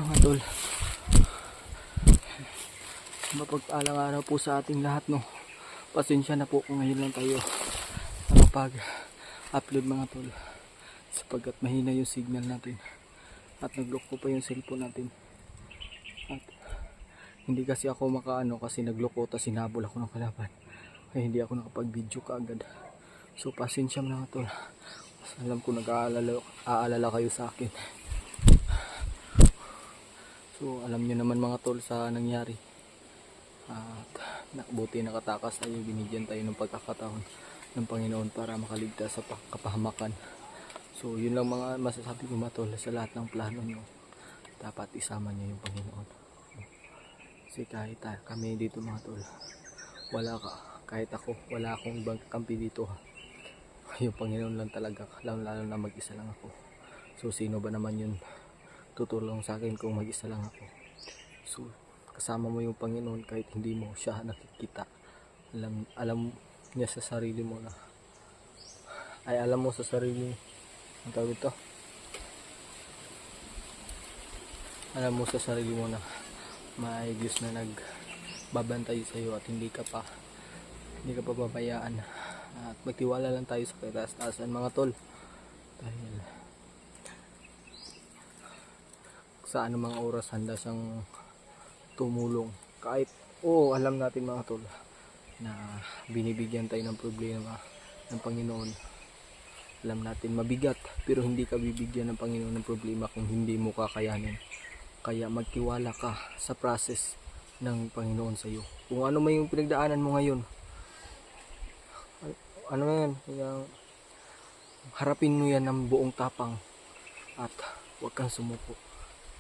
Mga tol, mapagpalang araw po sa ating lahat, no. Pasensya na po kung ngayon lang tayo nakapag-upload mga tol, sapagkat mahina yung signal natin at nag-lock ko pa yung cellphone natin. At hindi kasi ako makaano kasi nag-lock ko, tapos sinabol ako ng kalaban, kaya hindi ako nakapag-video kaagad. So pasensya mga tol, alam ko nag-aalala kayo sa akin. So alam nyo naman mga tol sa nangyari. At buti nakatakas tayo, binigyan tayo ng pagkakataon ng Panginoon para makaligtas sa kapahamakan. So yun lang mga masasabi ko mga tol, sa lahat ng plano nyo dapat isama nyo yung Panginoon. Kasi kahit kami dito mga tol, wala ka, kahit ako, wala akong ibang kampi dito. Yung Panginoon lang talaga, lalo na mag-isa lang ako. So sino ba naman yun tutulong sa akin kung mag-isa lang ako? So kasama mo yung Panginoon kahit hindi mo siya nakikita. Alam niya sa sarili mo na alam mo sa sarili mo, ang tawag ito, alam mo sa sarili mo na may Diyos na nagbabantay sa iyo at hindi ka pa babayaan. At magtiwala lang tayo sa kataas-taasan mga tol, dahil sa anumang oras handa siyang tumulong. Kahit alam natin mga tol na binibigyan tayo ng problema ng Panginoon. Alam natin mabigat, pero hindi ka bibigyan ng Panginoon ng problema kung hindi mo kakayanin. Kaya magtiwala ka sa process ng Panginoon sa iyo. Kung ano man yung pinagdaanan mo ngayon, ano yan, harapin mo yan ng buong tapang at huwag kang sumuko.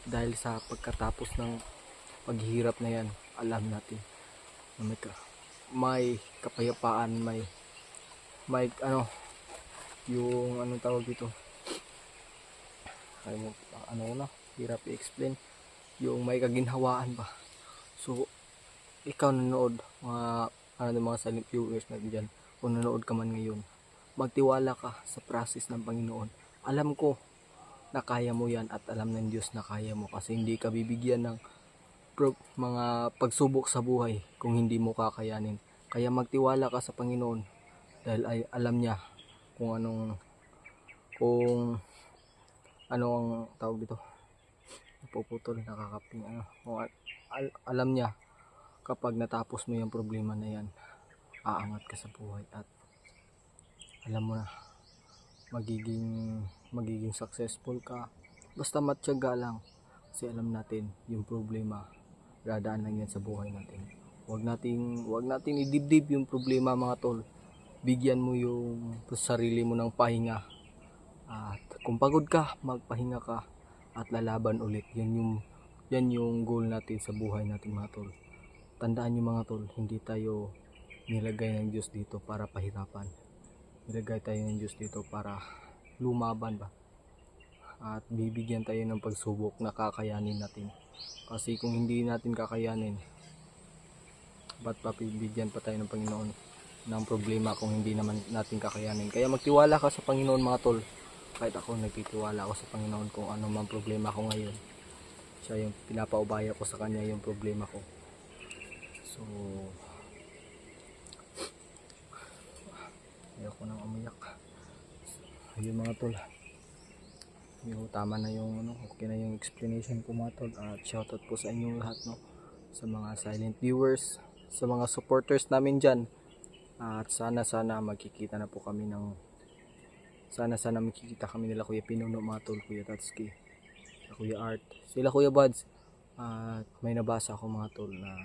Dahil sa pagkatapos ng paghihirap na yan, alam natin na may kapayapaan, may yung anong tawag dito, hirap i-explain, yung may kaginhawaan ba. So ikaw nanood, mga silent viewers na dyan, kung nanood ka man ngayon, magtiwala ka sa process ng Panginoon. Alam ko na kaya mo yan at alam ng Diyos na kaya mo, kasi hindi ka bibigyan ng mga pagsubok sa buhay kung hindi mo kakayanin. Kaya magtiwala ka sa Panginoon dahil alam niya kung anong tawag dito, napuputol, nakakaping alam niya kapag natapos mo yung problema na yan, aangat ka sa buhay at alam mo na magiging successful ka. Basta matyaga lang, kasi alam natin yung problema dadaan lang yan sa buhay natin. Huwag nating idibdib yung problema mga tol. Bigyan mo yung sarili mo ng pahinga. At kung pagod ka, magpahinga ka at lalaban ulit. Yan yung goal natin sa buhay natin mga tol. Tandaan nyo mga tol, hindi tayo nilagay ng Diyos dito para pahirapan. Nilagay tayo ng Diyos dito para lumaban ba. At bibigyan tayo ng pagsubok na kakayanin natin. Kasi kung hindi natin kakayanin, ba't bibigyan pa tayo ng Panginoon ng problema kung hindi naman natin kakayanin? Kaya magtiwala ka sa Panginoon mga tol. Kahit ako, nagtitiwala ako sa Panginoon kung ano man problema ko ngayon. Siya yung pinapaubaya ko sa Kanya yung problema ko. So ayoko nang umiyak. Ayun mga tol, tama na yung okay na yung explanation ko mga tol. At shoutout po sa inyong lahat, no, sa mga silent viewers, sa mga supporters namin dyan. At sana magkikita kami nila Kuya Pinuno mga tol, Kuya Tatsuki, Kuya Art, sila Kuya Buds. At may nabasa ako mga tol na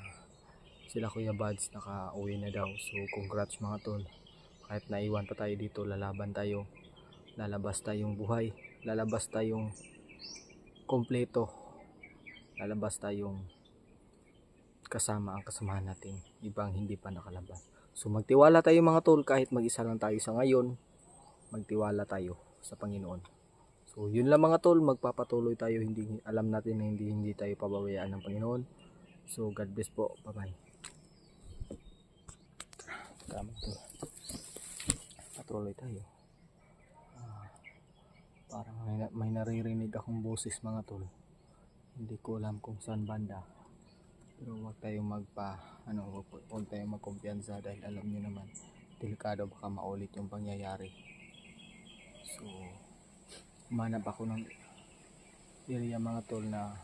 sila Kuya Buds nakauwi na daw. So congrats mga tol. Kahit naiwan pa tayo dito, lalaban tayo, lalabas tayong buhay, lalabas tayong kompleto, lalabas tayong kasama ang kasamahan natin, ibang hindi pa nakalabas. So magtiwala tayo mga tol, kahit mag-isa lang tayo sa ngayon, magtiwala tayo sa Panginoon. So yun lang mga tol, magpapatuloy tayo, alam natin na hindi tayo pababayaan ng Panginoon. So God bless po, bye bye. Tama tol, patuloy tayo. Parang may naririnig akong boses mga tol. Hindi ko alam kung saan banda. Pero huwag tayong huwag tayong magkumpiyansa dahil alam niyo naman, delikado baka maulit yung pangyayari. So, humanap ako ng area mga tol na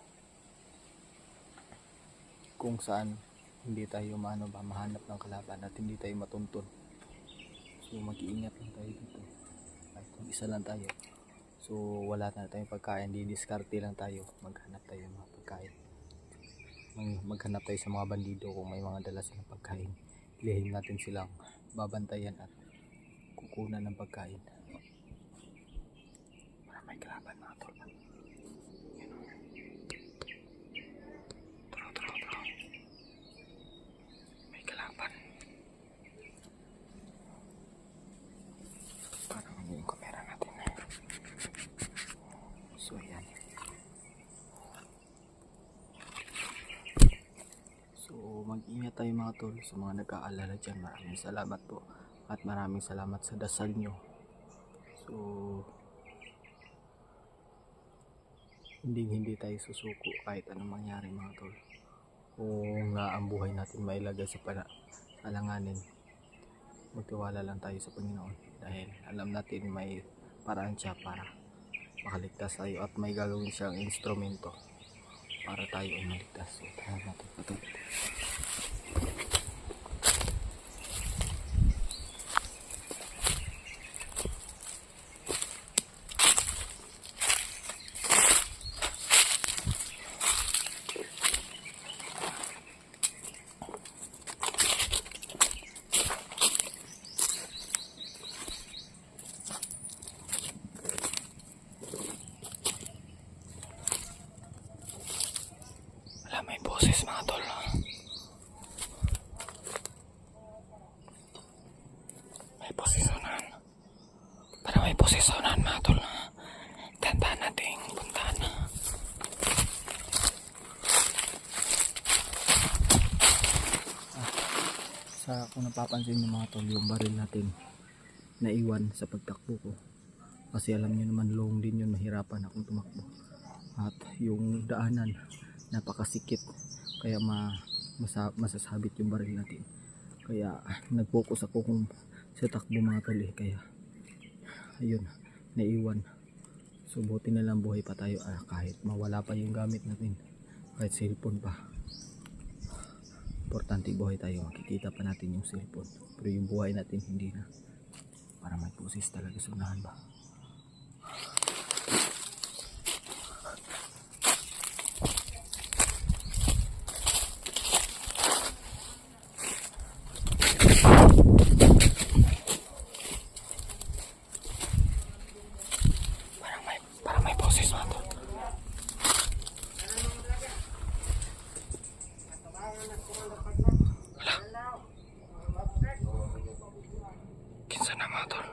kung saan hindi tayo mahanap ng kalaban at hindi tayo matuntun. So, mag-iingat lang tayo dito. At kung isa lang tayo, so wala na tayong pagkain, didiskarte lang tayo, maghanap tayo ng mga pagkain. Maghanap tayo sa mga bandido kung may mga dala silang pagkain. Lihim natin silang babantayan at kukunan ng pagkain. Para may kalaban mga tol. Tara. May kalaban. Parang yung kamera natin. So yan. So mag-ingat tayo mga tol sa mga nag-aalala dyan. Maraming salamat po. At maraming salamat sa dasal nyo. So hindi tayo susuko kahit anong mangyari mga tol. Kung ang buhay natin mailagay sa alanganin, magtiwala lang tayo sa Panginoon dahil alam natin may paraan siya para makaligtas tayo at may gagawin siyang instrumento para tayo ay maligtas. So tara natin patuloy. May boses mga tol. May posesonan. Para may posesonan mga tol. Tandaan natin puntahan. Sa kung napapansin niyo mga tol, yung baril natin naiwan sa pagtakbo ko. Kasi alam niyo naman long din yun, mahirapan akong tumakbo. At yung daanan napakasikip kaya masasabit yung baril natin, kaya nag-focus ako kung sa takbo mga tol kaya ayun, naiwan. So buti na lang buhay pa tayo kahit mawala pa yung gamit natin, kahit cellphone pa. Importante buhay tayo, makikita pa natin yung cellphone pero yung buhay natin hindi na. Para may pusis talaga sa unahan ba. Parang may boses mga tol. Wala. Kinsa na mga tol.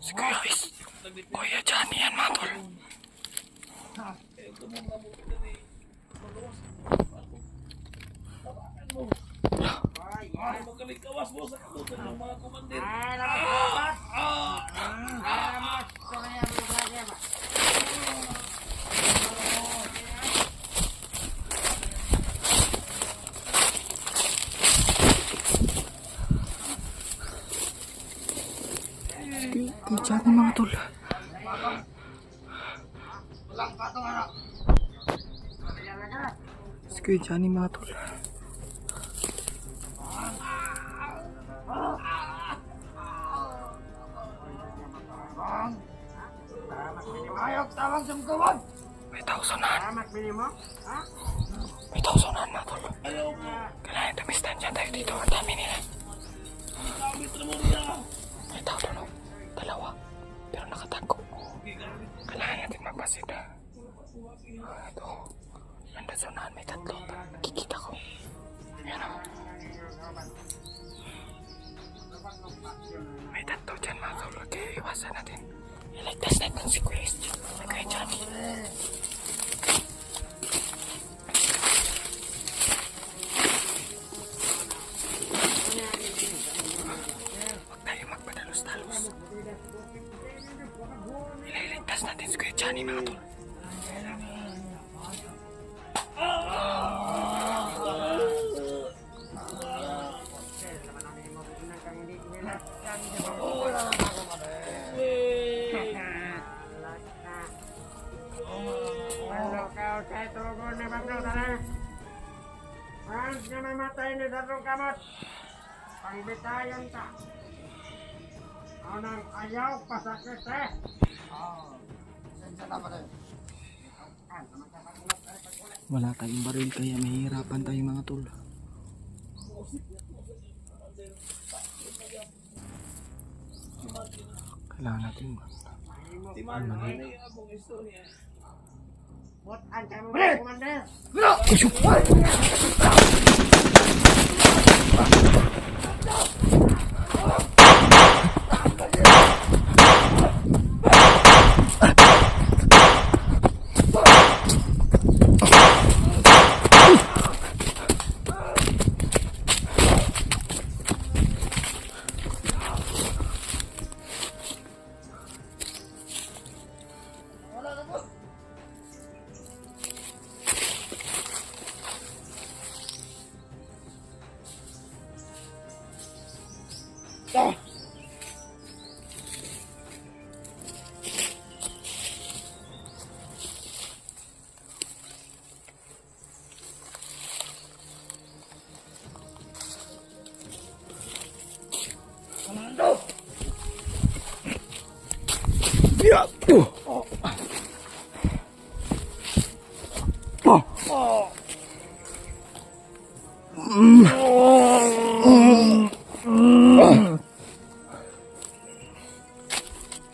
Si Kuya Is, Kuya Johnny yan mga tol. Magkalikawas mo sa kabutan ng mga kumandir. Kuya Johnny mga tol. Si Kuya Johnny mga tol. Ayok tawang sumkawan. May tausunan. Salamat minimo. Ha? May tausunan mga tol. Ayaw mo. Kailangan tumistan dyan tayo dito. Ang dami nila. Gamit na mo niya. May tao doon. Dalawa. Pero nakatago. Kailangan natin magpasid. Ito. Nandun sa unahan may tatlo. Kikita ko. Ayan o. May tanto dyan mga tol. Kaya iwasan natin. Iligtas natin si Kuya Johnny. Huwag tayo magpadalos-dalos. Ililigtas natin si Kuya Johnny mga tol. Kaya tugon na bagno tara. Once na mamatay ni Datong Kamot, pangbitayan ka. Anang ayaw pasakit eh. Wala tayong baril kaya mahihirapan tayo mga tol. Kailangan natin What ang kamu komander?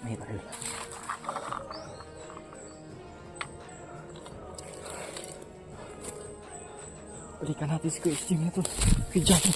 May baril. Balikan natin si Kuya Jimmy na to. Kuya Johnny.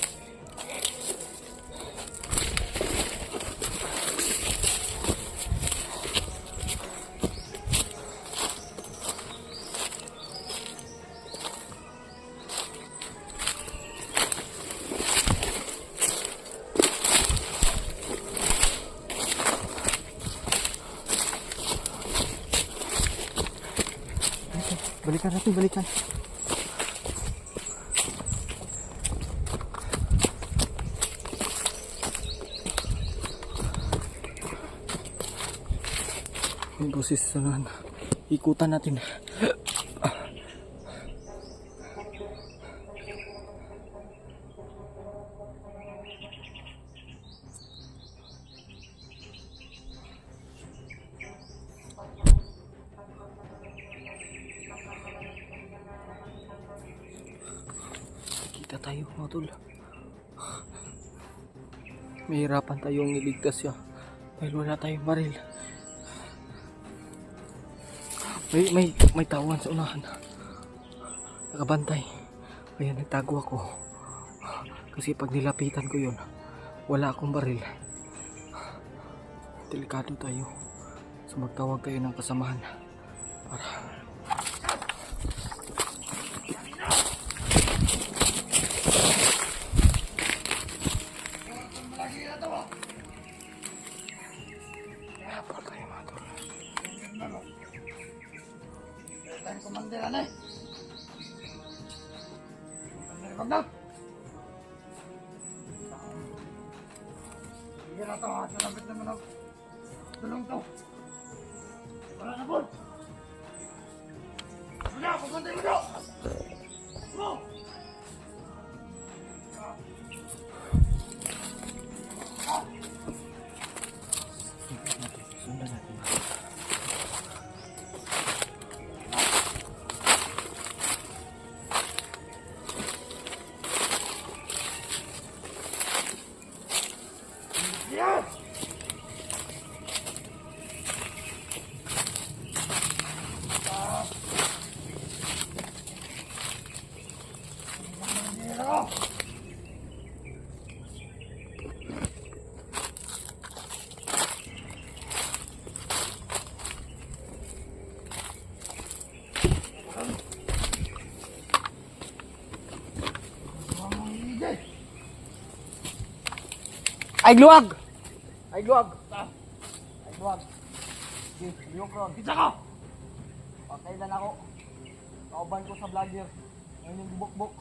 Balikan natin, balikan. Yung boses na ikutan natin. Kita tayo mga tol. Mahirapan tayong iligtas siya dahil wala tayong baril. May tawan sa unahan. Nakabantay. Kaya nagtago ako. Kasi pag nilapitan ko yun, wala akong baril. Delikado tayo. So magtawag tayo ng kasamahan para habol tayo mga tol. Ang komanderan eh. Komander bagno. Sige na to, lapit naman ako. Tulong to. Wala na po. Wala, komander bagno. Go! Sundan natin. Yes! Ay luwag! Ay luwag! Ay luwag! Sige, liyok ron. Kita ko! Pakailan ako. Kauban ko sa vlogger. Ngayon yung bubok-buk.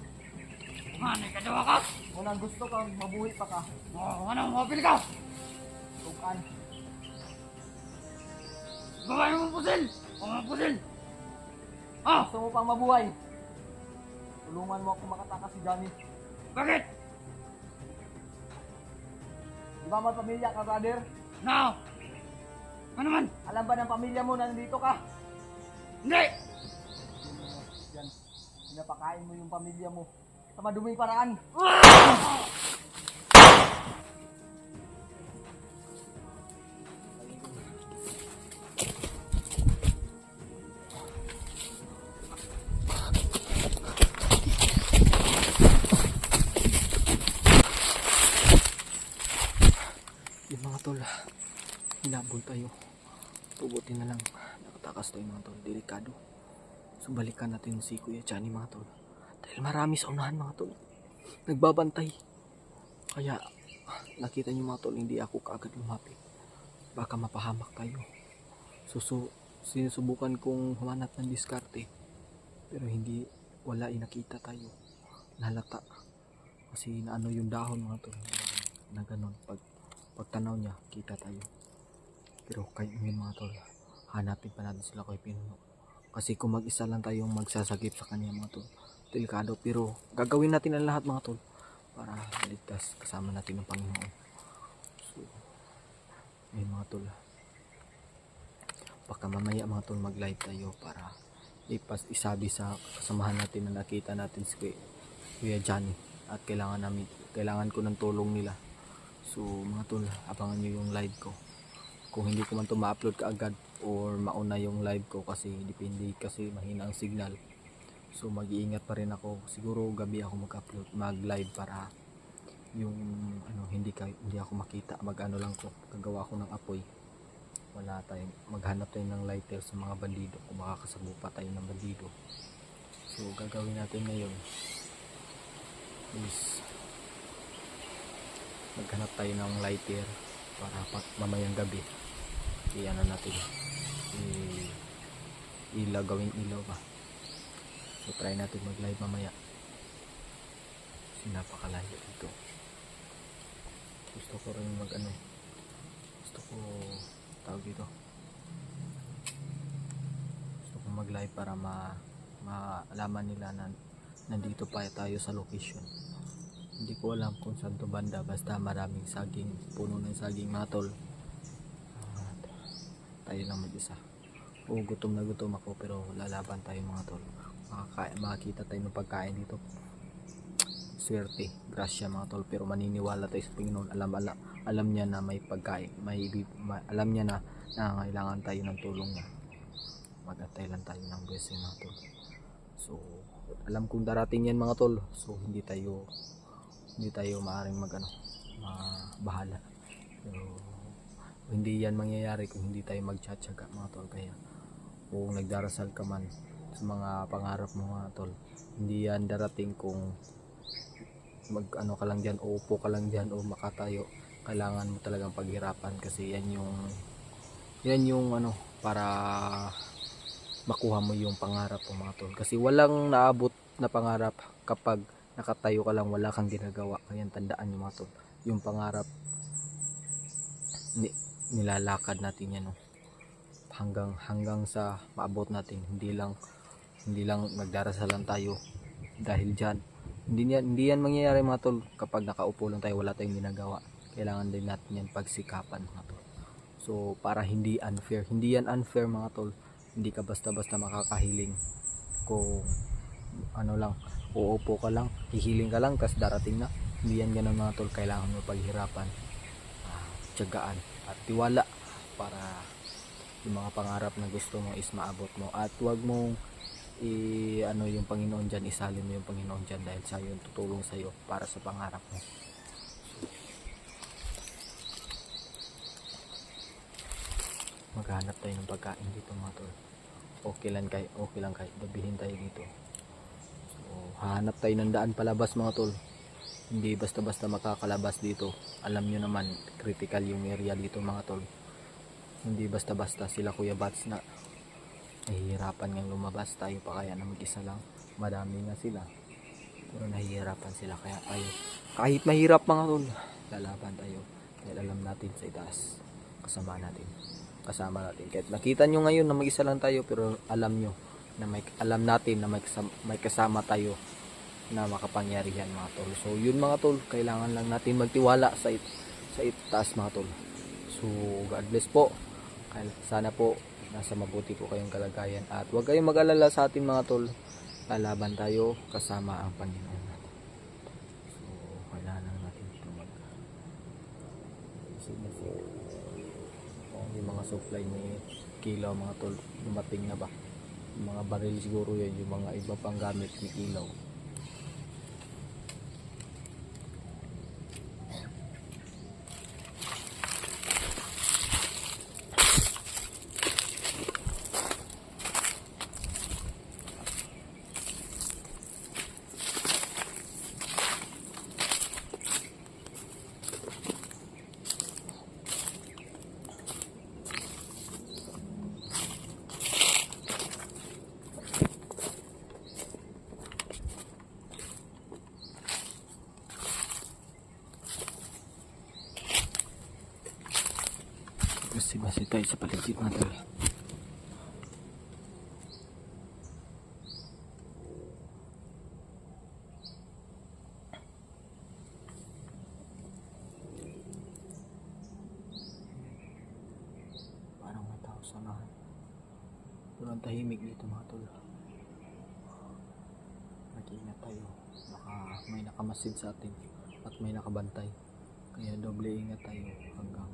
Ano ka daw ka? Unang gusto kang mabuhi pa ka. Ano, mapil ka? Tukan. Babae mo pusil! O mga pusil! Ah! Gusto mo pang mabuhay. Tulungan mo ako makatakas si Johnny. Bakit? Di ba may pamilya ka, brother? Now! Ano man? Alam ba ng pamilya mo na nandito ka? Hindi! Yan. Pinapakain mo yung pamilya mo sa maduming paraan. Yung mga tol, hinabol tayo. Tubutin na lang. Nakatakas tayo mga tol. Delikado. So balikan natin si Kuya Johnny mga tol. Dahil marami sa unahan mga tol. Nagbabantay. Kaya nakita niyo mga tol, hindi ako kaagad lumapit. Baka mapahamak tayo. Sinusubukan kong humanap ng diskarte. Pero hindi, wala nakita tayo. Nalata. Kasi naano yung dahon mga tol. Na ganun. Pagtanaw niya, kita tayo. Pero kayo yun mga tol, hanapin pa natin sila kay Pinuno. Kasi kung mag-isa lang tayong magsasagip sa kanya mga tol, delikado. Pero gagawin natin ang lahat mga tol para maligtas kasama natin ng Panginoon. So, ayun mga tol. Baka mamaya mga tol mag-live tayo para isabi sa kasamahan natin na nakita natin si Kuya Johnny. At kailangan ko ng tulong nila. So mga tol, abangan nyo yung live ko. Kung hindi ko man ito ma-upload kaagad or mauna yung live ko kasi depende kasi mahina ang signal. So mag-iingat pa rin ako. Siguro gabi ako mag-live para yung hindi ako makita. Mag-ano lang ko, gagawa ako ng apoy. Wala tayong maghanap tayo ng lighter sa mga bandido kung makakasabo pa tayo ng bandido. So gagawin natin ngayon is maghanap tayo ng lighter para mamayang gabi natin gawing ilaw ba. So try natin mag live mamaya kasi napakalayo dito. Gusto ko rin gusto ko tawag dito, gusto ko mag live para maalaman nila na nandito pa tayo sa location. Hindi ko alam kung saan to banda, basta maraming saging, puno ng saging mga tol. Tayo lang mag-isa. Gutom na gutom ako pero lalaban tayo mga tol. Makakita tayo ng pagkain dito. Swerte, grasya mga tol, pero maniniwala tayo sa Panginoon. Alam niya na may pagkain, alam niya na nangangailangan tayo ng tulong niya. Mag-antay lang tayo ng blessing mga tol. So alam kong darating yan mga tol. So hindi tayo maaaring mabahala. Pero hindi yan mangyayari kung hindi tayo magtsatsaga mga tol. Kaya kung nagdarasal ka man sa mga pangarap mo mga tol, hindi yan darating kung ka lang dyan o upo ka lang dyan o makatayo. Kailangan mo talagang paghirapan kasi yan yung para makuha mo yung pangarap mo mga tol. Kasi walang naabot na pangarap kapag nakatayo ka lang, wala kang ginagawa. Kaya tandaan nyo mga tol, yung pangarap nilalakad natin yan hanggang sa maabot natin. Hindi lang magdarasal lang tayo dahil dyan. Hindi yan mangyayari mga tol kapag nakaupo lang tayo, wala tayong ginagawa. Kailangan din natin yan pagsikapan mga tol. So para hindi yan unfair mga tol. Hindi ka basta-basta makakahiling kung lang, uupo ka lang, hihiling ka lang, tas darating na. Hindi yan ganun mga tol. Kailangan mo paghirapan, tiyagaan at tiwala para yung mga pangarap na gusto mo is maabot mo. At huwag mong yung Panginoon dyan, isalin mo yung Panginoon dyan dahil siya yung tutulong sa'yo para sa pangarap mo. Maghanap tayo ng pagkain dito mga tol. Okay lang kahit gabihin tayo dito. So hanap tayo ng daan palabas mga tol. Hindi basta-basta makakalabas dito. Alam nyo naman, critical yung area dito mga tol. Hindi basta-basta sila Kuya Bats na nahihirapan ngang lumabas. Tayo pa kaya na mag-isa lang. Madami nga sila. Pero nahihirapan sila, kaya tayo kahit mahirap mga tol, lalaban tayo. Dahil alam natin sa itaas, kasama natin. Kahit nakita nyo ngayon na mag-isa lang tayo, pero alam nyo na alam natin na may kasama tayo na makapangyarihan mga tol. So yun mga tol, kailangan lang natin magtiwala sa itaas mga tol. So God bless po. Sana po nasa mabuti po kayong kalagayan, at huwag kayong mag-alala sa atin mga tol. Lalaban tayo kasama ang Panginoon natin. So kailangan lang natin ito yung mga supply ni Kilaw mga tol, dumating na ba? Yung mga baril siguro yan, yung mga iba pang gamit ni Kilaw. Basi tayo sa paligid mga tol. Parang may tao sa unahan. Walang tahimik dito mga tol. Mag-ingat tayo. Baka may nakamasid sa atin at may nakabantay. Kaya doble ingat tayo hanggang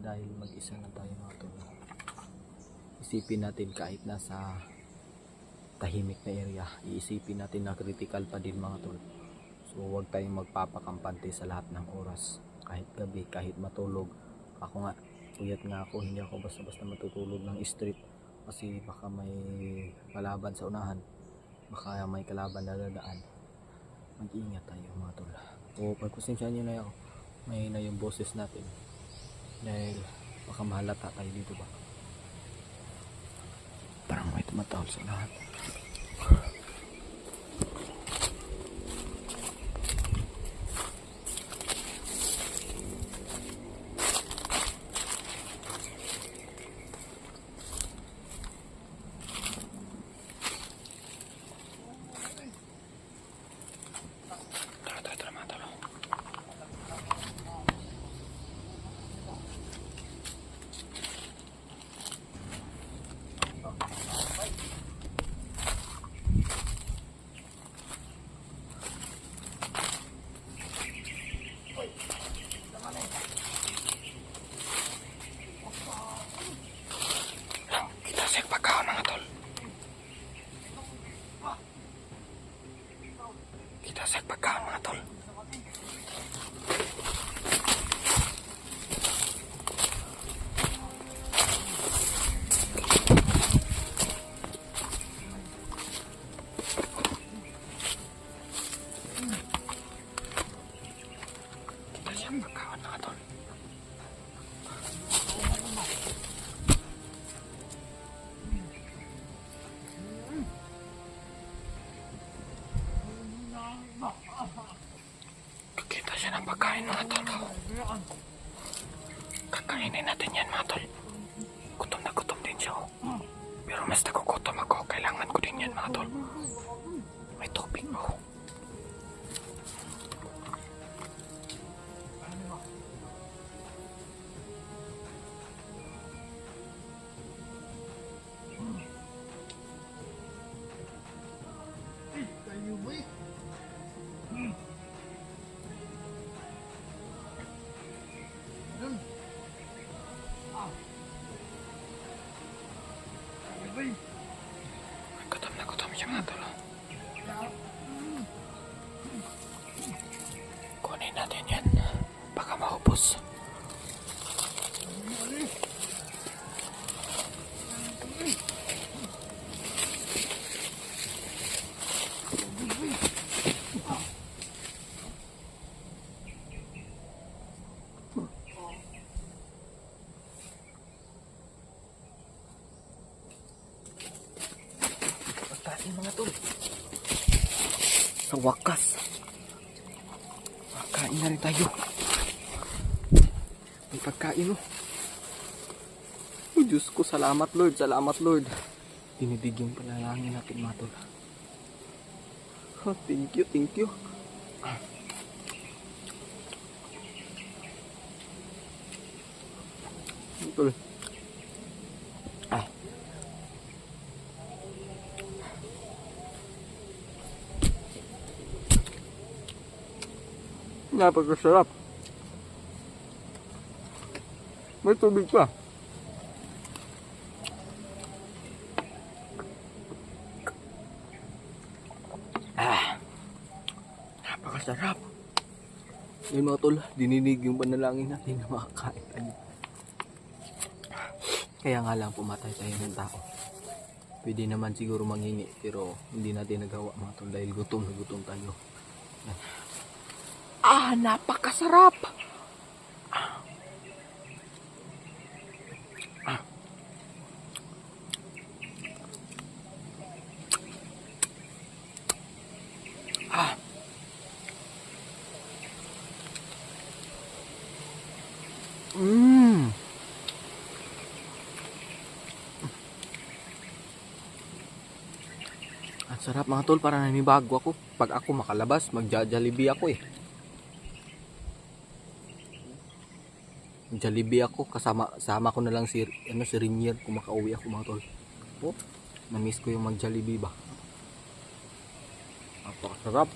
dahil mag-isa na tayo mga tol. Isipin natin kahit nasa tahimik na area, iisipin natin na critical pa din mga tol. So huwag tayong magpapakampante sa lahat ng oras, kahit gabi, kahit matulog. Ako nga, puyat nga ako, hindi ako basta-basta matutulog ng street kasi baka may kalaban sa unahan, baka may kalaban na dadaan. Mag-ingat tayo mga tol. O pagkusensya nyo na ako, may na yung boses natin dahil baka mahalata tayo dito ba. Parang may tumatawag sa lahat. Kakita siya ng pagkain mga tol. Kakainin natin yan mga tol. Gutom na gutom din siya. Pero mas nagugutom ako. Kailangan ko din yan mga tol. May tubig ako. Gutom na gutom siya mga tol. Kunin natin yan. Baka maubos. Ayan mga tol. Sa wakas. Makain na rin tayo. May pagkain oh. Oh Diyos ko, salamat Lord, salamat Lord. Dinidig yung panalangin natin mga tol. Oh, thank you, thank you. Tol. Napakasarap. May tubig pa. Napakasarap. Yun mga tol, dininig yung panalangin natin na makakain tayo. Kaya nga lang pumatay tayo ng tao. Pwede naman siguro manghingi pero hindi natin nagawa mga tol dahil gutom na gutom tayo. Yan. Napakasarap! Ang sarap mga tol, para nanibago ako. Pag ako makalabas, magja-Jollibee ako eh. Jollibee ako, sama ko na lang si Rinier kung makauwi ako mga tol. Oh, na-miss ko yung mag-Jollibee ba. Napakasarap.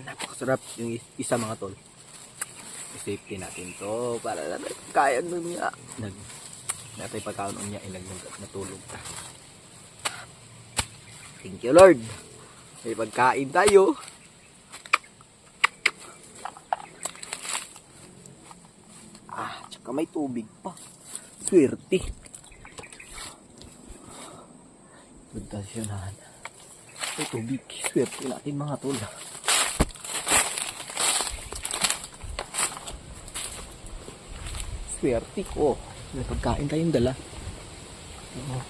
Napakasarap yung isa mga tol. Safety natin to para kaya nun niya natay pagkaon niya natulog ka. Thank you Lord, may pagkain tayo. Tsaka may tubig pa, swerte. Pagkasyonahan may tubig, swerte natin mga tol. Swerte ko. May pagkain tayong dala.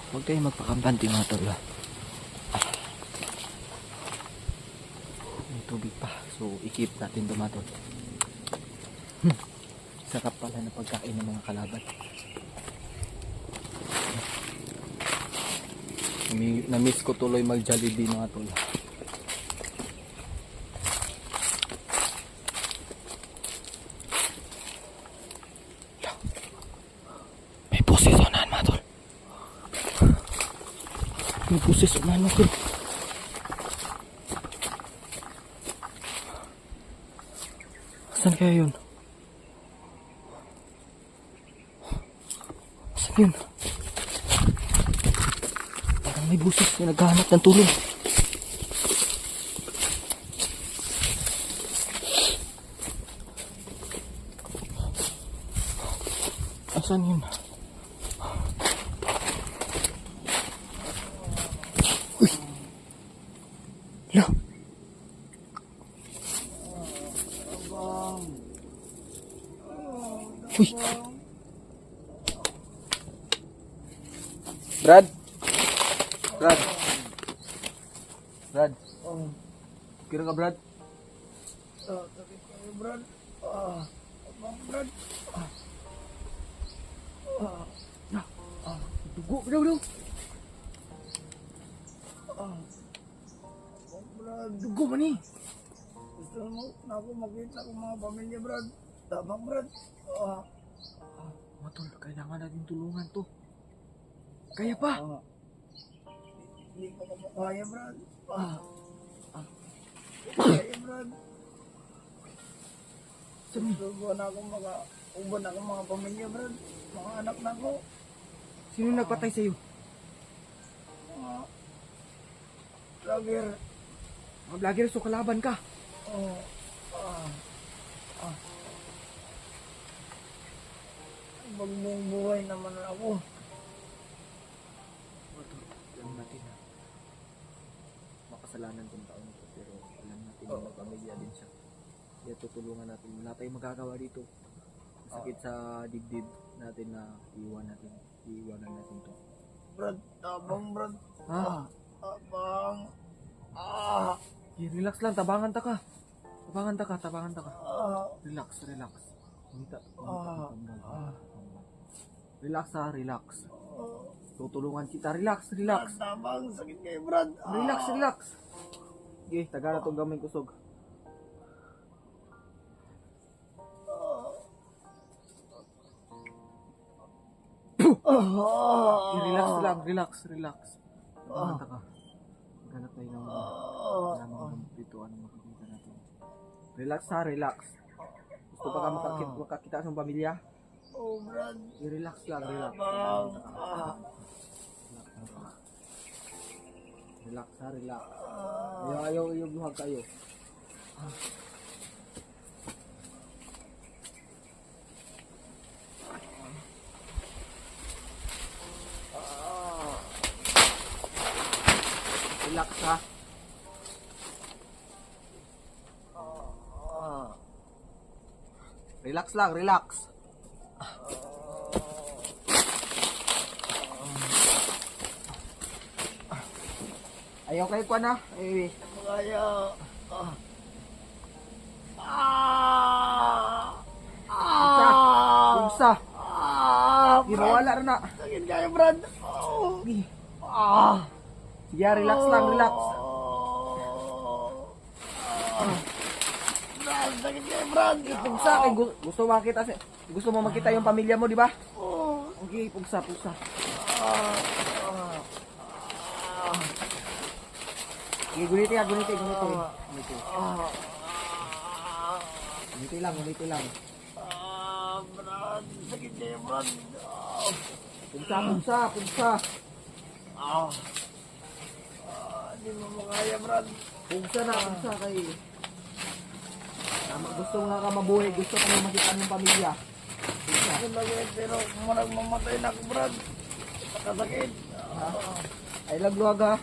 Huwag tayong magpakampante mga tol. May tubig pa. So, i-keep natin ito mga tol. Sarap pala na pagkain ng mga kalaban. Na-miss ko tuloy mag-Jollibee mga tol. May buses unahan mga tol. Saan kaya yun? Saan yun? Parang may buses na naghahanap ng tulong. Saan yun? Lah. Uy. Brad. Brad. Brad. Kira ka Brad? Sakit kayo, Brad. Brad. Dugo, daw. Brad. Dugo man eh. Gusto mo na ako makita ko mga pamilya, Brad. Tabang, Brad. Matol, kailangan natin tulungan to. Kaya pa. Hindi ko kaya, Brad. Kaya, Brad. Gusto na ako uban ako mga pamilya, Brad. Mga anak na ko. Sino nagpatay sa'yo? Mga vlogger. Mga vlogger, so kalaban ka. Bagmong buhay naman ako. Matol, alam natin ha. kasalanan tong taon ito, pero alam natin na may pamilya din siya. Kaya tutulungan natin. Wala tayong magagawa dito. Masakit sa dibdib natin na iiwanan natin to. Brad, tabang Brad. Ah, Tabang. relax lang, tabangan ta ka. Tabangan ta ka. Ah. Relax. Kumita. Ah. Relax ha, relax. Tutulungan kita, relax. Tabang, sakit kayo Brad. Relax. Okay, taga na itong gamay kusog. Relax. Tabangan ta ka. Maghanap tayo ng dito, anong makikita natin. Relax. Gusto pa ka makakita sa pamilya? Oh Brad. Relax lang. Tabang. Relax. Ayaw luhag kayo. Relax ha. Relax. Ayaw kayo ko na. Kaya. Pugsa. Di mawala rin na. Sakit kayo Brad. Sige, relax lang. Brad, sakit kayo Brad. Pugsa. Gusto mo makita yung pamilya mo, di ba? Okay, pugsa. Sige, guniti. Guniti lang. Brad, sakit kayo Brad. Pugsa. Hindi mo makaya Brad. Pugsa kay. Gusto nga ka mabuhay, gusto ka na makita ng pamilya. Pugsa. Sakit pero kung mamatay na ako Brad. Nakasakit. Ay lagluwag ha.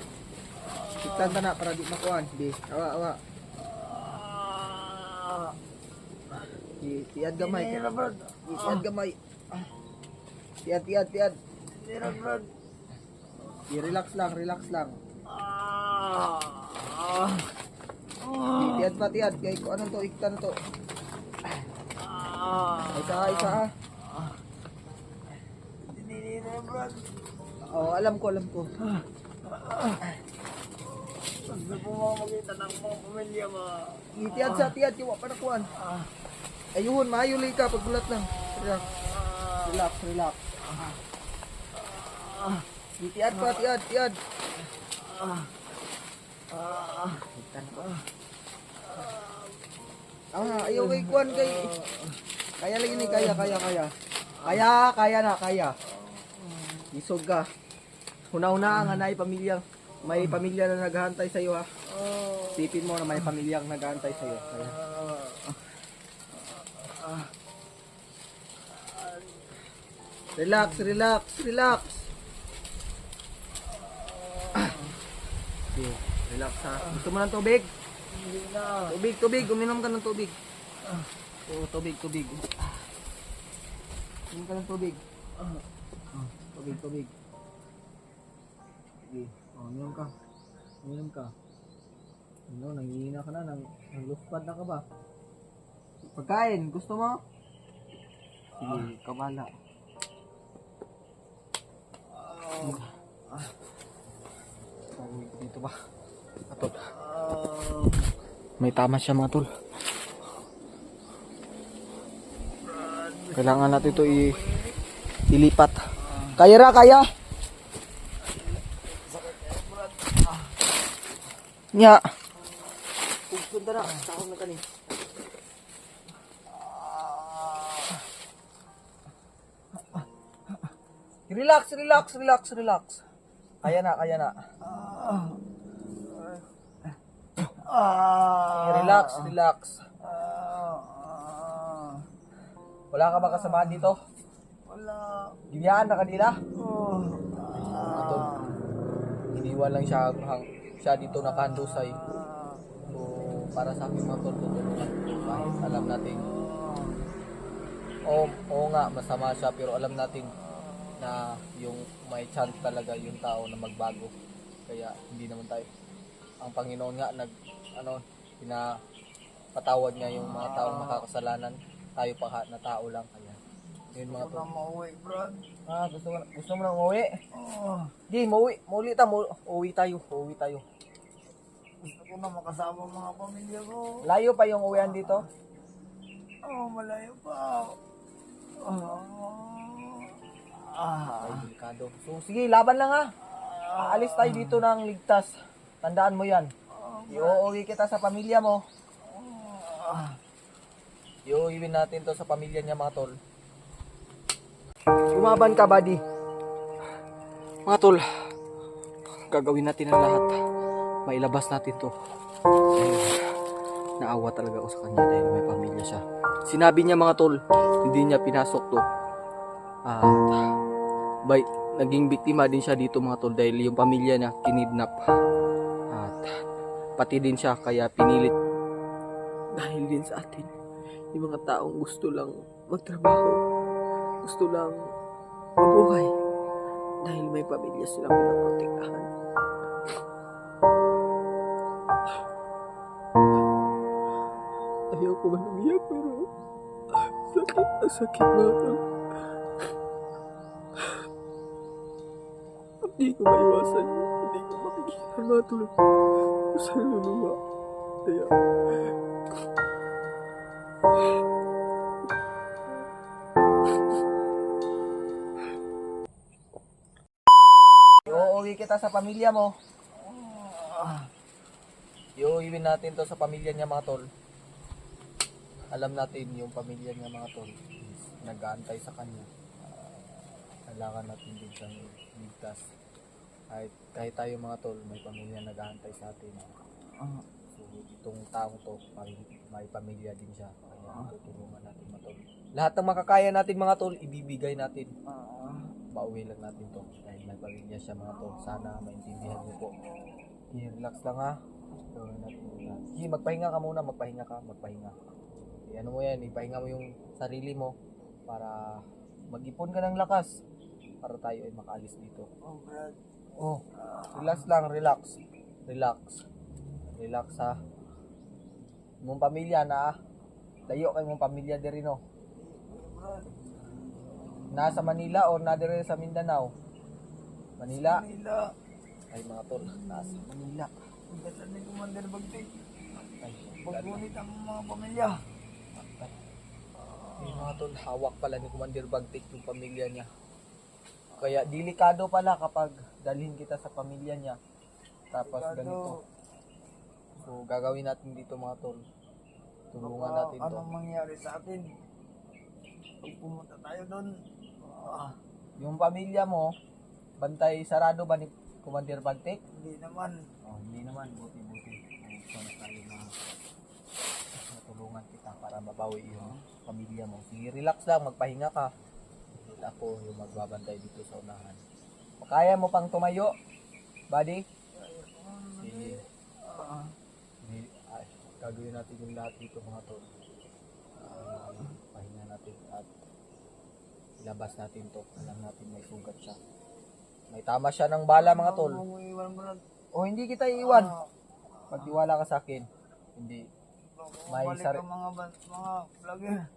Tiktan ka na para di makuhan. Di, awa. Tiad gamay. Hindi na Brad. Tiad gamay. Tiad. Hindi na Brad. Relax lang. Tiad pa. Kaya kung anong to, iktan to. Isa ha. Hindi na Brad. Oo, alam ko. Gusto ko mo makita ng mga pamilya mo. Tiad, kiwa pa nakuhan. Ayun, mayuli ka, pagbulat lang. Relax. Tiad pa. Ayaw kay kuhan kay. Kaya lagi ni, kaya. Kaya. Isog ka. Una nga na may pamilya na naghahantay sa iyo ha. Sipin mo na may pamilyang naghahantay sa iyo. Kaya. Relax. Okay, relax ha. Gusto mo ng tubig? Hindi na. Tubig, uminom ka ng tubig. Oo, tubig. Uminom ka ng tubig. Tubig. Sige, uminom ka. Nangihina ka na, nang-luspad na ka ba? Pagkain, gusto mo? Sige, kabala. Dito ba? Atol. May tama siya mga tol. Kailangan natin ito ilipat. Kaya. Nya. Punta na. Takot na kanin. Relax. Kaya na. Relax. Wala ka ba kasamahan dito? Wala. Gibiyaan na kanila? Iniwan lang siya siya dito nakahandusay. So, para sa akin mga tol, tutulungan ko kahit alam natin, oo nga, masama siya, pero alam natin na yung may chance talaga yung tao na magbago. Kaya hindi naman tayo, ang Panginoon nga pinapatawad niya yung mga taong makakasalanan, tayo pa na tao lang. Kaya yun mga Gusto ko tol. na mauwi, Brad. Gusto mo nang umuwi? Di, mauwi tayo. Gusto ko na makasama ang mga pamilya ko. Layo pa yung uwian dito? Malayo pa. Ay, delikado. So, sige, laban lang ha. Aalis tayo dito ng ligtas. Tandaan mo yan. Iuuwi kita sa pamilya mo. Iuwiin natin to sa pamilya niya mga tol. Lumaban ka, buddy. Mga tol, gagawin natin ang lahat. Mailabas natin to. Dahil naawa talaga ako sa kanya dahil may pamilya siya. Sinabi niya mga tol, hindi niya pinasok to. At naging biktima din siya dito mga tol dahil yung pamilya niya kinidnap. At pati din siya kaya pinilit. Dahil din sa atin, yung mga taong gusto lang magtrabaho, gusto lang mabuhay dahil may pamilya silang pinaprotektahan. Ayaw ko man umiyak pero sakit mga tol. Hindi ko maiwasan, hindi ko mapigilan mga tol. Sa luluwa. Kaya iuuwi kita sa pamilya mo. Iuwiin natin to sa pamilya niya mga tol. Alam natin yung pamilya niya mga tol is nag-aantay sa kanya. Kailangan natin din siyang ligtas. Kahit tayo mga tol, may pamilya nag-aantay sa atin. So itong taong to, may pamilya din siya. Kaya tutulungan natin mga tol. Lahat ng makakaya natin mga tol, ibibigay natin. Pauwi lang natin to dahil may pamilya siya mga tol. Sana maintindihan niyo po. Relax lang ha. Sige, magpahinga ka muna, magpahinga. Ano mo yan, ipahinga mo yung sarili mo para mag-ipon ka ng lakas para tayo ay makaalis dito. Brad. Relax lang, relax ha. Mong pamilya na layo kay mong pamilya diri no. Brad. Nasa Manila o na diri sa Mindanao? Manila. Ay mga tol, nasa Manila. Pagkatan ni Commander Bagtik. Ay, Paggunit ang mga pamilya. mga tol, hawak pala ni Commander Bagtik yung pamilya niya. Kaya delikado pala kapag dalhin kita sa pamilya niya. Tapos ganito. So gagawin natin dito mga tol. Tulungan natin to. Anong mangyari sa atin? Pag pumunta tayo doon. Yung pamilya mo, bantay sarado ba ni Commander Bagtik? Hindi naman. Hindi naman. Buti. Sana tayo matulungan kita para mabawi yung pamilya mo. Sige, relax lang. Magpahinga ka. Ako yung magbabantay dito sa unahan. Kaya mo pang tumayo, buddy? Sige. Gagawin natin yung lahat dito mga tol. Pahinga natin at ilabas natin to. Alam natin may sugat siya. May tama siya ng bala mga tol. Hindi kita iiwan. Magtiwala ka sa akin. Hindi. May Balik ang mga vlogger.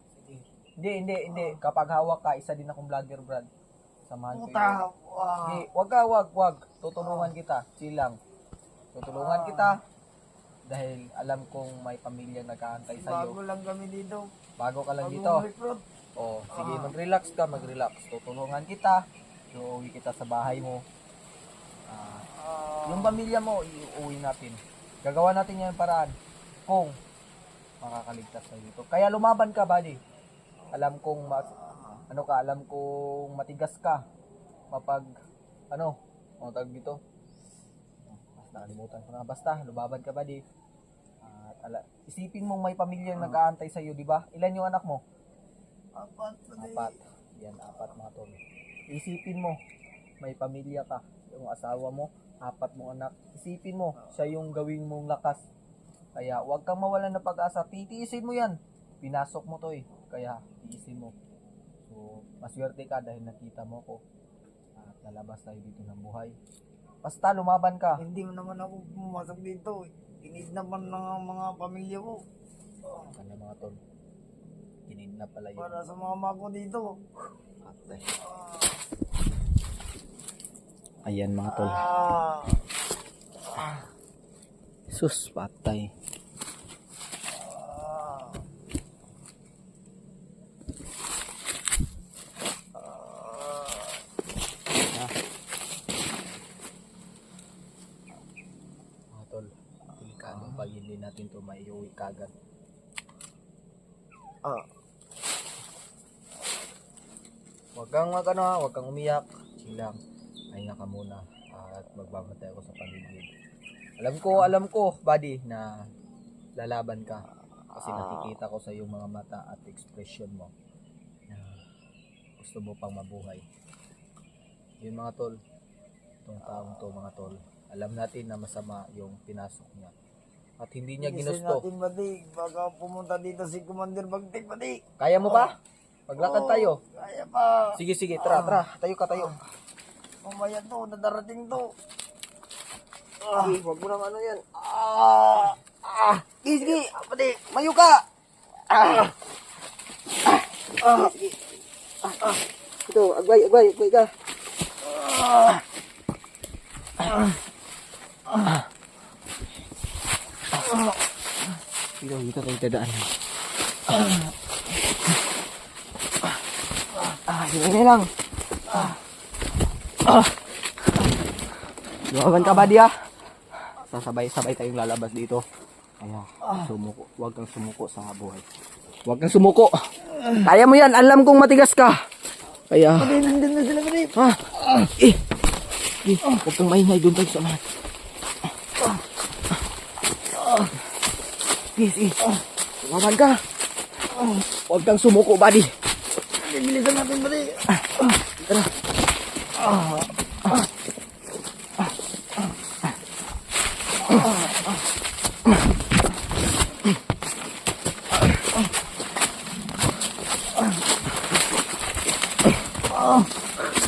Hindi. Kapag hawak ka, isa din akong vlogger, Brad. Samahan ko Puta. yun. Hindi, wag. Tutulungan kita. Chill lang. Tutulungan kita. Dahil alam kong may pamilya nag-aantay sa'yo. Bago lang kami dito. Bago ka lang dito. Recruit. Sige, mag-relax ka, Tutulungan kita. Iuwi kita sa bahay mo. Yung pamilya mo, iuwi natin. Gagawa natin yung paraan. Kung makakaligtas na dito. Kaya lumaban ka, buddy. Alam kong matigas ka. Tawag dito. Nakalimutan ko na. Basta, lumaban ka, buddy. Isipin mong may pamilyang nag-aantay sa iyo, di ba? Ilan yung anak mo? 4. Yan, 4 mga tol. Isipin mo, may pamilya ka. Yung asawa mo, apat mong anak. Isipin mo, siya yung gawing mong lakas. Kaya huwag kang mawalan ng pag-asa. Titiisin mo yan. Pinasok mo to eh. Kaya tiisin mo. So, maswerte ka dahil nakita mo ko. At lalabas tayo dito ng buhay. Basta lumaban ka. Hindi mo naman ako pumasok dito. Inid naman ng mga pamilya ko. Kanya mga tol. Kinidnap pala yun. Para sa mama ko dito. Ate. Ayan mga tol. Sus, patay. Mga tol, delikadong pag hindi natin to maiuwi kagad. Huwag kang umiyak. Chill lang. Pahinga ka muna at magbabantay ako sa paligid. Alam ko, buddy, na lalaban ka. Kasi nakikita ko sa iyong mga mata at expression mo na gusto mo pang mabuhay. Yun mga tol, itong taong to mga tol, alam natin na masama yung pinasok niya. At hindi niya Ginusto ginusto. natin, Badi. Baka pumunta dito si Commander Bagtik, Badi. Kaya mo ba? Maglakad tayo. Kaya pa. Sige, tara. Tayo ka, tayo. Mamaya to, nadarating to. Huwag mo nang ano yan. Sige, Badi. Mayo ka. Ito, agway ka. Dito tayo dadaan. Hinay lang. Lumaban ka ba diya? Sabay tayong lalabas dito. Kaya, huwag kang sumuko sa buhay. Huwag kang sumuko. Kaya mo yan, alam kong matigas ka. Kaya, Nandun na sila, Badi. huwag kang maingay doon tayo sa lahat. Sige. Lumaban ka. Huwag kang sumuko, buddy. Bilisan natin, Badi. Tara.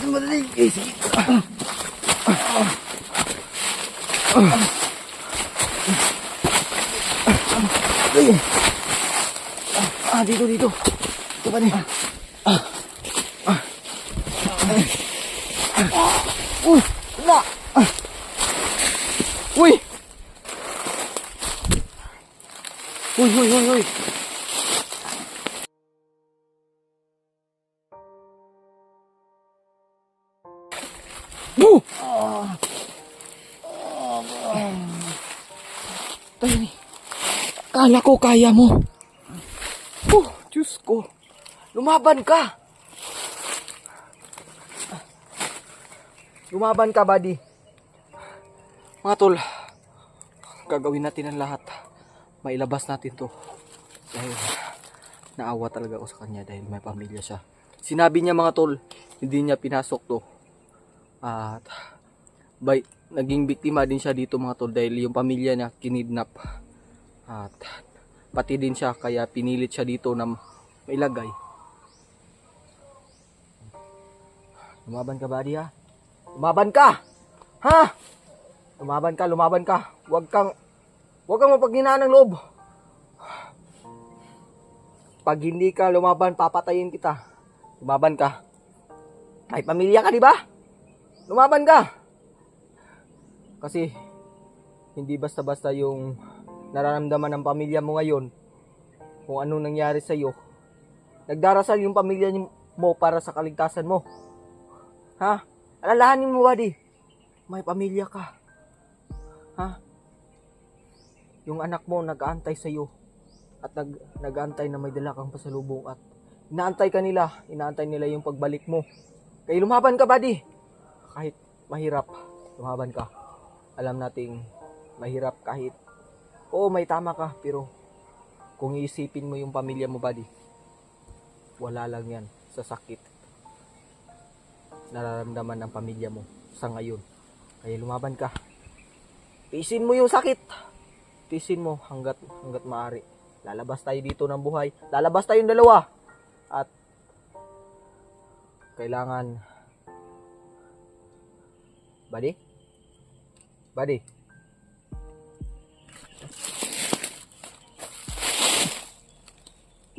Badi. Sige. Dito. Dito ba niya? Na! Uy! Uy! Tayo ni. Kala ko kaya mo. Diyos ko. Lumaban ka. Lumaban ka, buddy. Mga tol, gagawin natin ang lahat. Mailabas natin to. Dahil naawa talaga ako sa kanya dahil may pamilya siya. Sinabi niya mga tol, hindi niya pinasok to. At naging biktima din siya dito mga tol dahil yung pamilya niya kinidnap. At pati din siya kaya pinilit siya dito na mailagay. Lumaban ka, buddy, ha? Lumaban ka! Ha? Lumaban ka. Huwag kang mapaghinaan ng loob. Pag hindi ka lumaban, papatayin kita. Lumaban ka. May pamilya ka, di ba? Lumaban ka. Kasi hindi basta-basta yung nararamdaman ng pamilya mo ngayon kung anong nangyari sa iyo. Nagdarasal yung pamilya mo para sa kaligtasan mo. Ha? Alalahanin mo, buddy. May pamilya ka. Ha? Yung anak mo nag-aantay sa iyo at nag-aantay na may dala kang pasalubong at inaantay nila yung pagbalik mo. Kaya lumaban ka, buddy. Kahit mahirap, lumaban ka. Alam nating mahirap kahit may tama ka, pero kung iisipin mo yung pamilya mo, buddy, wala lang yan sa sakit nararamdaman ng pamilya mo sa ngayon. Kaya lumaban ka. Tiisin mo yung sakit. Tiisin mo hanggat maaari. Lalabas tayo dito ng buhay. Lalabas tayong dalawa. At kailangan Buddy? Buddy?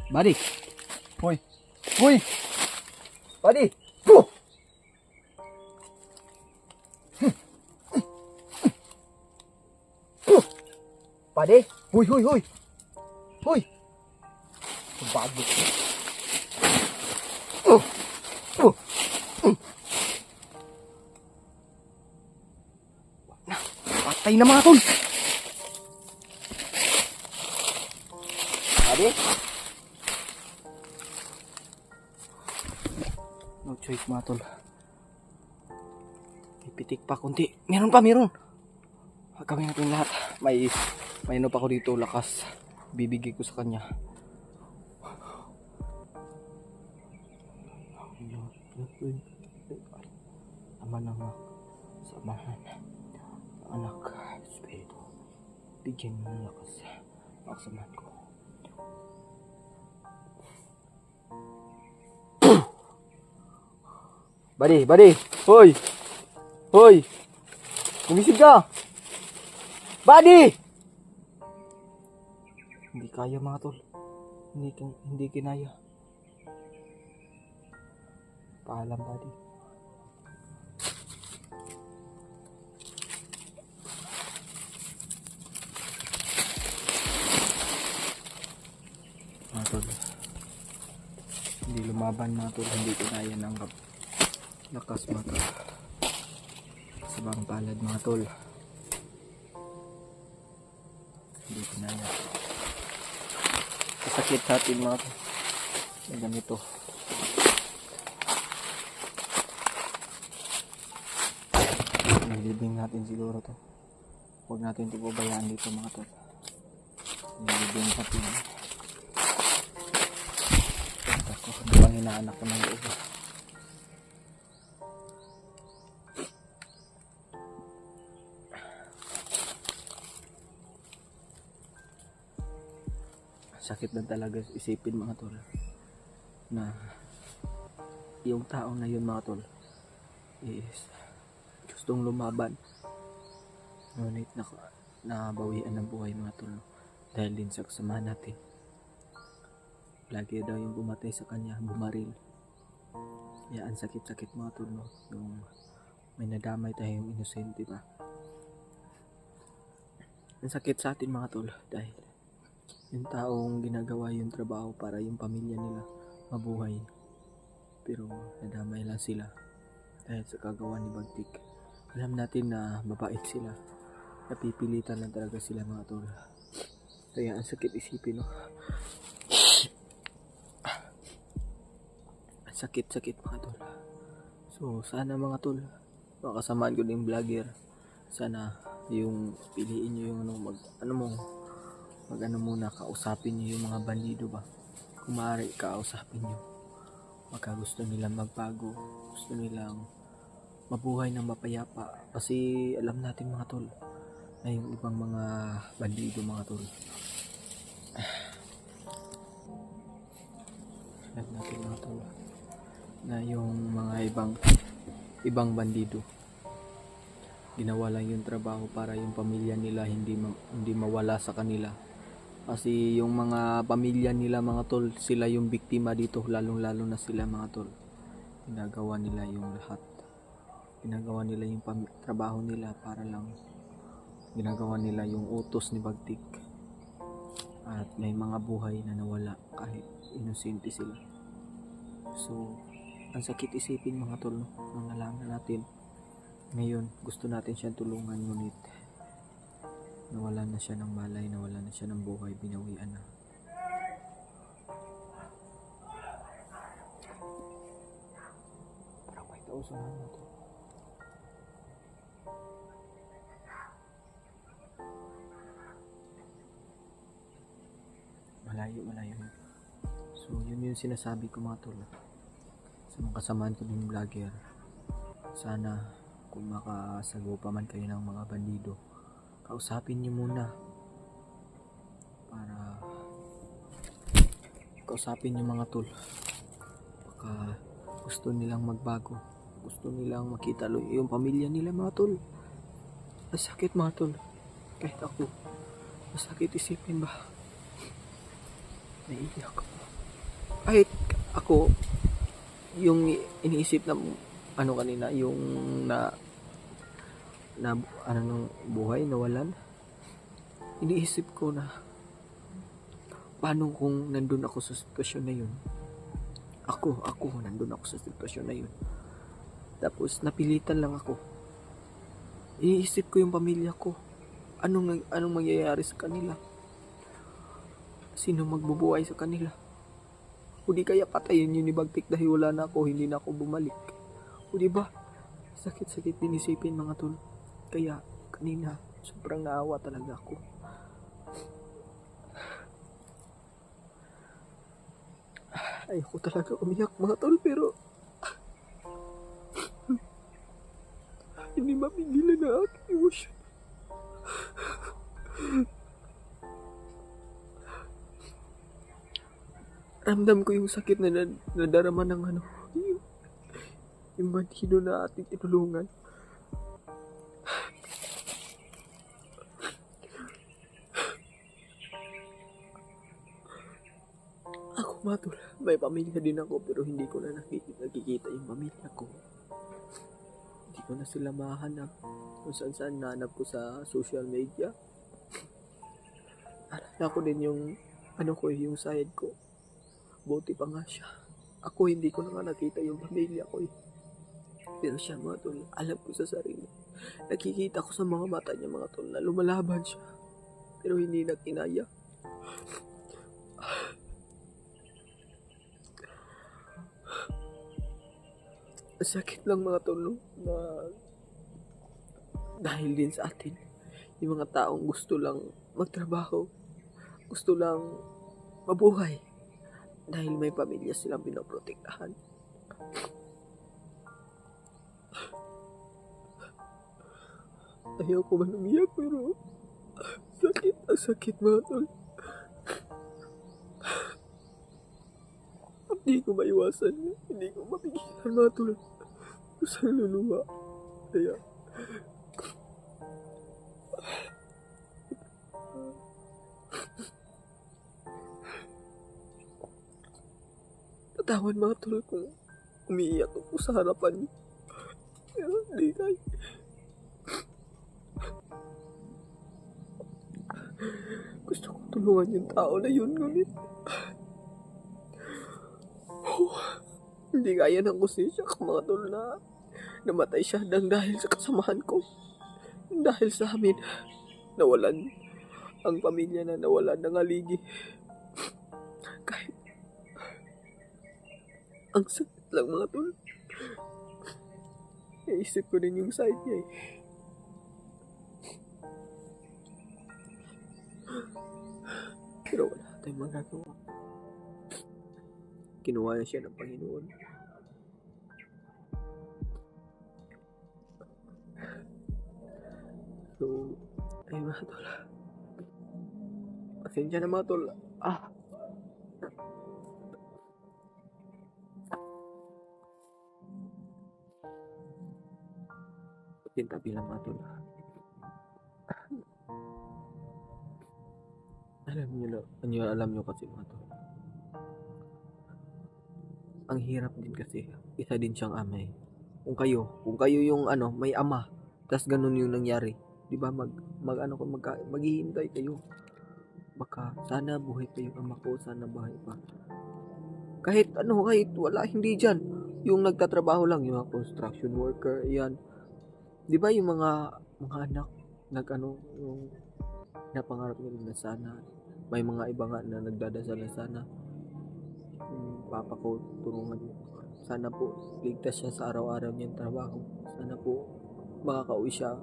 Buddy? Hoy! Hoy! Buddy! Go! Buddy? Hoy! Hoy! Hoy! Hoy! Bago. Patay na mga tol! Buddy? No choice mga tol. Ipitik pa kunti. Meron pa, meron. Gagawin natin lahat. May ano pa ko dito, lakas. Bibigay ko sa kanya. Ama ng samahan ng anak, Espiritu. Bigyan mo ng lakas ang samahan ko. Buddy, buddy! Hoy! Hoy! Gumising ka! Buddy! Hindi kaya mga tol. Hindi kinaya. Paalam, buddy. Mga tol. Hindi lumaban mga tol. Hindi kinaya ng lakas mga tol. Sa bang palad mga tol. Hindi kinaya. Sakit sa atin mga tol. May ganito. Nilibing natin siguro to. Huwag natin ito pabayaan dito mga tol. Nilibing natin. Ako, ano bang hinaanak ko ng loob. Sakit na talaga isipin mga tol na yung taong na yun mga tol is gustong lumaban, ngunit nabawian ng buhay mga tol dahil din sa kasamahan natin. Lagi daw yung bumatay sa kanya, bumaril. Kaya ang sakit-sakit mga tol, no? Yung may nadamay tayong inosente pa. Ang sakit sa atin mga tol dahil yung taong ginagawa yung trabaho para yung pamilya nila mabuhay, pero nadamay lang sila dahil sa kagawa ni Bagtik. Alam natin na mabait sila, napipilitan lang talaga sila mga tol. Kaya ang sakit isipin, no? Ang sakit mga tol. So sana mga tol, makasamaan ko din vlogger, sana yung piliin nyo yung mag muna, kausapin nyo yung mga bandido ba. Kung maaari, kausapin nyo. Magka gusto nilang magbago, gusto nilang mabuhay ng mapayapa. Kasi alam natin mga tol, na yung ibang mga bandido mga tol. Alam natin mga tol, na yung mga ibang bandido, ginawa lang yung trabaho para yung pamilya nila hindi mawala sa kanila. Kasi yung mga pamilya nila mga tol, sila yung biktima dito, lalong-lalo na sila mga tol. Ginagawa nila yung lahat. Ginagawa nila yung trabaho nila para lang ginagawa nila yung utos ni Bagtik. At may mga buhay na nawala kahit inosente sila. So, ang sakit isipin mga tol, no? Nangalangan natin. Ngayon, gusto natin siyang tulungan, ngunit nawala na siya ng malay, nawala na siya ng buhay, binawian na. Parang may tao sa mga to. Malayo. So yun yung sinasabi ko mga tol. Sa mga kasamaan ko ng vlogger, sana kung makasagupa man kayo ng mga bandido, kausapin niyo muna para kausapin niyo mga tol. Baka gusto nilang magbago, gusto nilang makita yung pamilya nila mga tol. Masakit mga tol, kahit ako masakit isipin ba, naiiyak ako. Kahit ako, yung iniisip na ano kanina, yung na ano nung buhay nawalan, iniisip ko na paano kung nandun ako sa sitwasyon na yun. Ako nandun ako sa sitwasyon na yun, tapos napilitan lang ako. Iniisip ko yung pamilya ko, anong mangyayari sa kanila, sino magbubuhay sa kanila. O di kaya patayin yun ni Bagtik dahil wala na ako, hindi na ako bumalik. O di ba? Sakit-sakit din isipin mga tol. Kaya kanina sobrang naawa talaga ako. Ayoko talaga umiyak mga tol, pero hindi mapigilan na aking emosyon. Ramdam ko yung sakit na nadarama ng yung bandido na ating tinulungan. Ako matol, may pamilya din ako, pero hindi ko na nakikita yung pamilya ko. Hindi ko na sila mahanap. Kung saan nahanap ko sa social media. Alala ko din yung yung side ko. Buti pa nga siya. Ako hindi ko na nga nakita yung pamilya ko eh. Pero siya mga tol, alam ko sa sarili. Nakikita ko sa mga mata niya mga tol na lumalaban siya. Pero hindi na kinaya. Sakit lang mga tol, no? Na dahil din sa atin, yung mga taong gusto lang magtrabaho, gusto lang mabuhay, dahil may pamilya silang pinoprotektahan. Ayaw ko man umiyak, pero ang sakit mga tol. Hindi ko maiwasan, hindi ko mapigilan mga tol. Kusang luluha. Kaya patawan mga tol kung umiiyak ako sa harapan niyo. Pero hindi kaya. Gusto ko tulungan yung tao na yun, ngunit hindi kaya ng kusisya ko mga tol na namatay siya dahil sa kasamahan ko. Dahil sa amin, nawalan ang pamilya na nawalan ng aligi. Kahit ang sakit lang mga tol. Naisip ko din yung side niya eh. Pero wala tayong magagawa. Kinuha niya siya ng Panginoon. So, ay mga tol. Pasensya na mga tol. Tabi lang mga tol. Alam nyo kasi mga tol. Ang hirap din kasi. Isa din siyang ama eh. Kung kayo yung may ama, tas ganun yung nangyari. Di ba maghihintay kayo. Baka sana buhay pa yung ama ko, sana buhay pa. Kahit wala, hindi dyan. Yung nagtatrabaho lang, yung mga construction worker, yan. Di ba yung mga anak, yung napangarap nila na sana, may mga iba nga na nagdadasal na sana, yung papa ko, tulungan mo. Sana po, ligtas siya sa araw-araw niyang trabaho. Sana po, makakauwi siya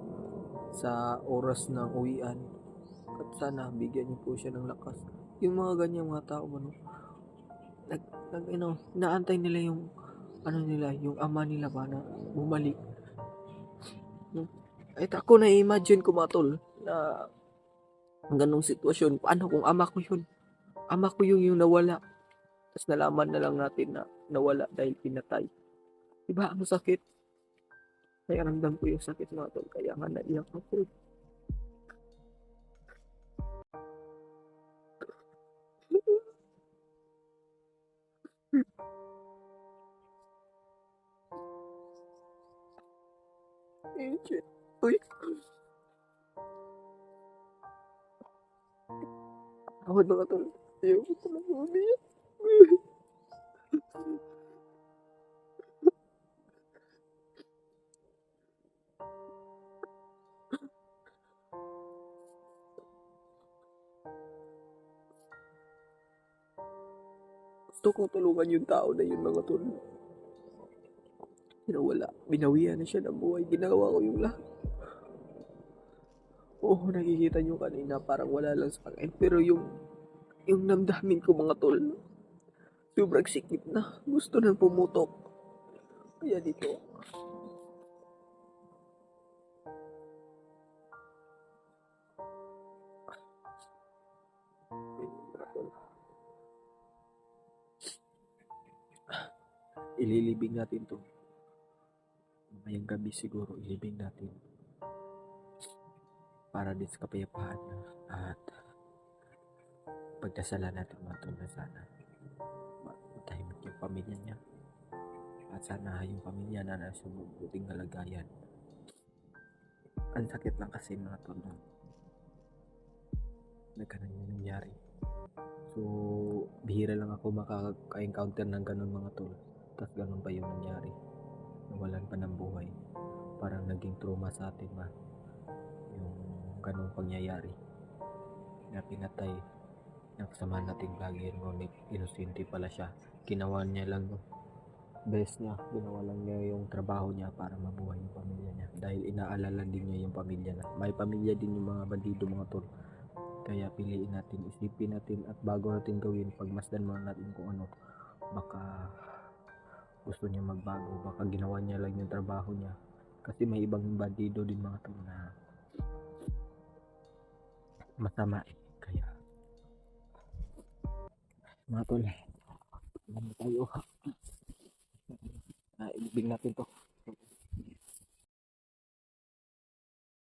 sa oras ng uwian. At sana, bigyan niyo po siya ng lakas. Yung mga ganyang mga tao, naantay nila yung, yung ama nila ba na bumalik. Ay, ako na-imagine ko mga tol na ang ganong sitwasyon. Paano kung ama ko yun? Ama ko yung nawala. Tapos nalaman na lang natin na nawala dahil pinatay. Diba? Ang sakit. Kaya ramdam ko yung sakit mga tol. Kaya nga naiyak ako. Angel. Uy. Awad mga tol. Ayaw ko talaga umiyak. Gusto kong tulungan yung tao na yun mga tol. Pero wala. Binawian na siya ng buhay. Ginawa ko yung lahat. Oo, nakikita nyo kanina parang wala lang sa kanya. Pero yung namdamin ko mga tol, sobrang sikip na. Gusto nang pumutok. Kaya dito. Ililibing natin to. Mamayang gabi siguro ilibing natin. Para din sa kapayapaan niya. At pagdasalan natin mga tol na sana matahimik yung pamilya niya. At sana yung pamilya na nasa mabuting kalagayan. Ang sakit lang kasi mga tol na nagkaroon yung nangyari. So, bihira lang ako makaka-encounter ng ganun mga tol. Tapos ganun pa yung nangyari. Nawalan pa ng buhay. Parang naging trauma sa atin yung ganung pangyayari. Na pinatay ng kasama nating vlogger, ngunit inosente pala siya. Ginawa niya lang yung best niya. Ginawa lang niya yung trabaho niya para mabuhay yung pamilya niya. Dahil inaalala din niya yung pamilya na. May pamilya din yung mga bandido mga tol. Kaya piliin natin, isipin natin at bago natin gawin, pagmasdan muna natin kung ano. Baka gusto niya magbago, baka ginawa niya lang yung trabaho niya. Kasi may ibang bandido din mga tol na masama. Kaya mga tol, alam tayo. Ilibing natin to.